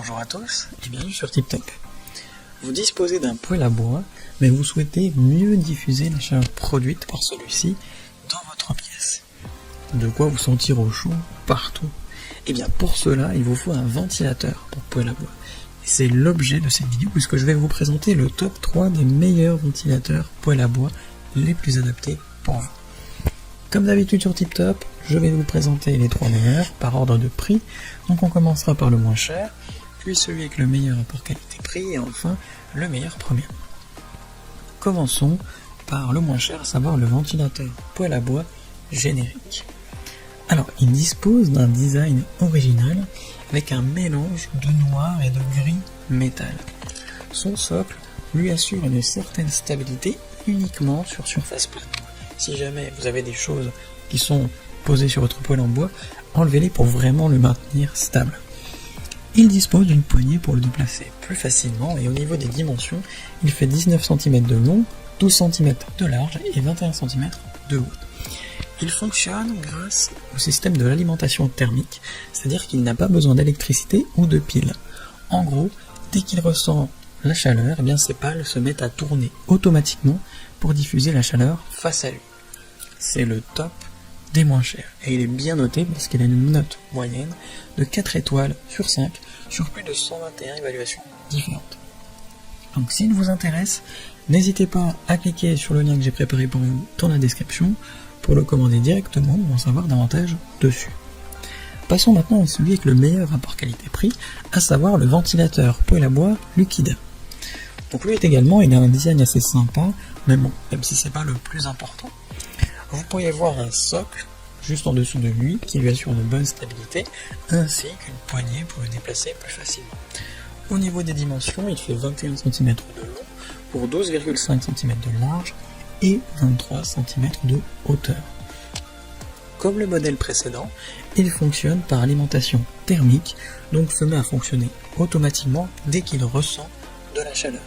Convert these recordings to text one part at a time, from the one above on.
bonjour à tous et bienvenue sur TipTop. Vous disposez d'un poêle à bois, mais vous souhaitez mieux diffuser la chaleur produite par celui-ci dans votre pièce. De quoi vous sentir au chaud partout. Et bien pour cela, il vous faut un ventilateur pour poêle à bois. Et c'est l'objet de cette vidéo puisque je vais vous présenter le top 3 des meilleurs ventilateurs poêle à bois les plus adaptés pour vous. Comme d'habitude sur TipTop, je vais vous présenter les 3 meilleurs par ordre de prix. Donc on commencera par le moins cher, puis celui avec le meilleur rapport qualité-prix et enfin le meilleur premier. Commençons par le moins cher, à savoir le ventilateur poêle à bois générique. Alors il dispose d'un design original avec un mélange de noir et de gris métal. Son socle lui assure une certaine stabilité uniquement sur surface plane. Si jamais vous avez des choses qui sont posées sur votre poêle en bois, enlevez-les pour vraiment le maintenir stable. Il dispose d'une poignée pour le déplacer plus facilement et au niveau des dimensions, il fait 19 cm de long, 12 cm de large et 21 cm de haut. Il fonctionne grâce au système de l'alimentation thermique, c'est-à-dire qu'il n'a pas besoin d'électricité ou de pile. En gros, dès qu'il ressent la chaleur, eh bien ses pales se mettent à tourner automatiquement pour diffuser la chaleur face à lui. C'est le top des moins chers. Et il est bien noté parce qu'il a une note moyenne de 4 étoiles sur 5 sur plus de 121 évaluations différentes. Donc s'il vous intéresse, n'hésitez pas à cliquer sur le lien que j'ai préparé pour vous dans la description pour le commander directement ou en savoir davantage dessus. Passons maintenant à celui avec le meilleur rapport qualité-prix, à savoir le ventilateur poêle à bois Luquida. Donc lui également, il a un design assez sympa, mais bon, même si c'est pas le plus important. Vous pourriez voir un socle juste en dessous de lui qui lui assure une bonne stabilité, ainsi qu'une poignée pour le déplacer plus facilement. Au niveau des dimensions, il fait 21 cm de long pour 12,5 cm de large et 23 cm de hauteur. Comme le modèle précédent, il fonctionne par alimentation thermique, donc se met à fonctionner automatiquement dès qu'il ressent de la chaleur.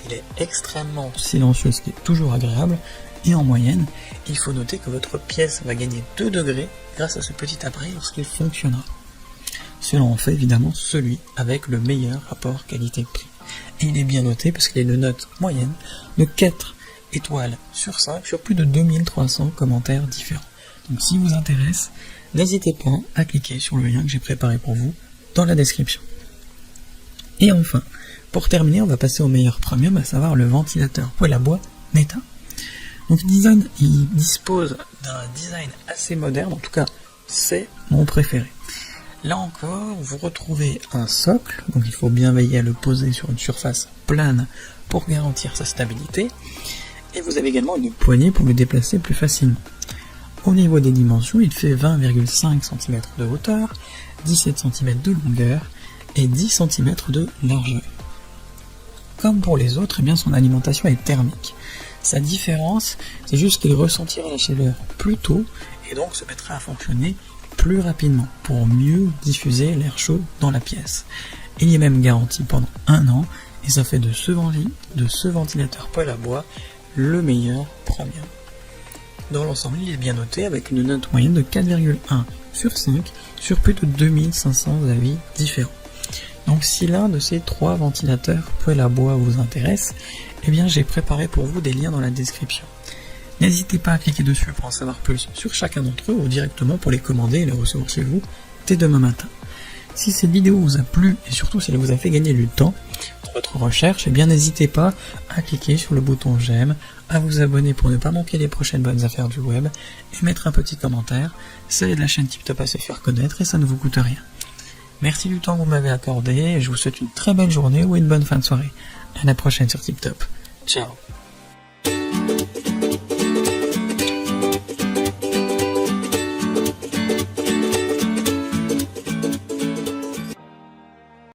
Il est extrêmement silencieux, ce qui est toujours agréable, et en moyenne, il faut noter que votre pièce va gagner 2 degrés grâce à ce petit appareil lorsqu'il fonctionnera. Cela en fait évidemment celui avec le meilleur rapport qualité-prix. Et il est bien noté parce qu'il a une note moyenne de 4 étoiles sur 5 sur plus de 2300 commentaires différents. Donc si vous intéresse, n'hésitez pas à cliquer sur le lien que j'ai préparé pour vous dans la description. Et enfin, pour terminer, on va passer au meilleur premium, à savoir le ventilateur poêle à bois Neta. Donc il dispose d'un design assez moderne, en tout cas c'est mon préféré. Là encore, vous retrouvez un socle, donc il faut bien veiller à le poser sur une surface plane pour garantir sa stabilité. Et vous avez également une poignée pour le déplacer plus facilement. Au niveau des dimensions, il fait 20,5 cm de hauteur, 17 cm de longueur et 10 cm de largeur. Comme pour les autres, eh bien son alimentation est thermique. Sa différence, c'est juste qu'il ressentira la chaleur plus tôt et donc se mettra à fonctionner plus rapidement pour mieux diffuser l'air chaud dans la pièce. Il est même garanti pendant 1 an et ça fait de ce ventilateur poêle à bois le meilleur premium. Dans l'ensemble, il est bien noté avec une note moyenne de 4,1 sur 5 sur plus de 2500 avis différents. Donc si l'un de ces 3 ventilateurs poêle à bois vous intéresse, eh bien j'ai préparé pour vous des liens dans la description. N'hésitez pas à cliquer dessus pour en savoir plus sur chacun d'entre eux ou directement pour les commander et les recevoir chez vous dès demain matin. Si cette vidéo vous a plu et surtout si elle vous a fait gagner du temps dans votre recherche, eh bien n'hésitez pas à cliquer sur le bouton j'aime, à vous abonner pour ne pas manquer les prochaines bonnes affaires du web et mettre un petit commentaire. Ça aide la chaîne TipTop à se faire connaître et ça ne vous coûte rien. Merci du temps que vous m'avez accordé et je vous souhaite une très belle journée ou une bonne fin de soirée. À la prochaine sur TipTop. Ciao.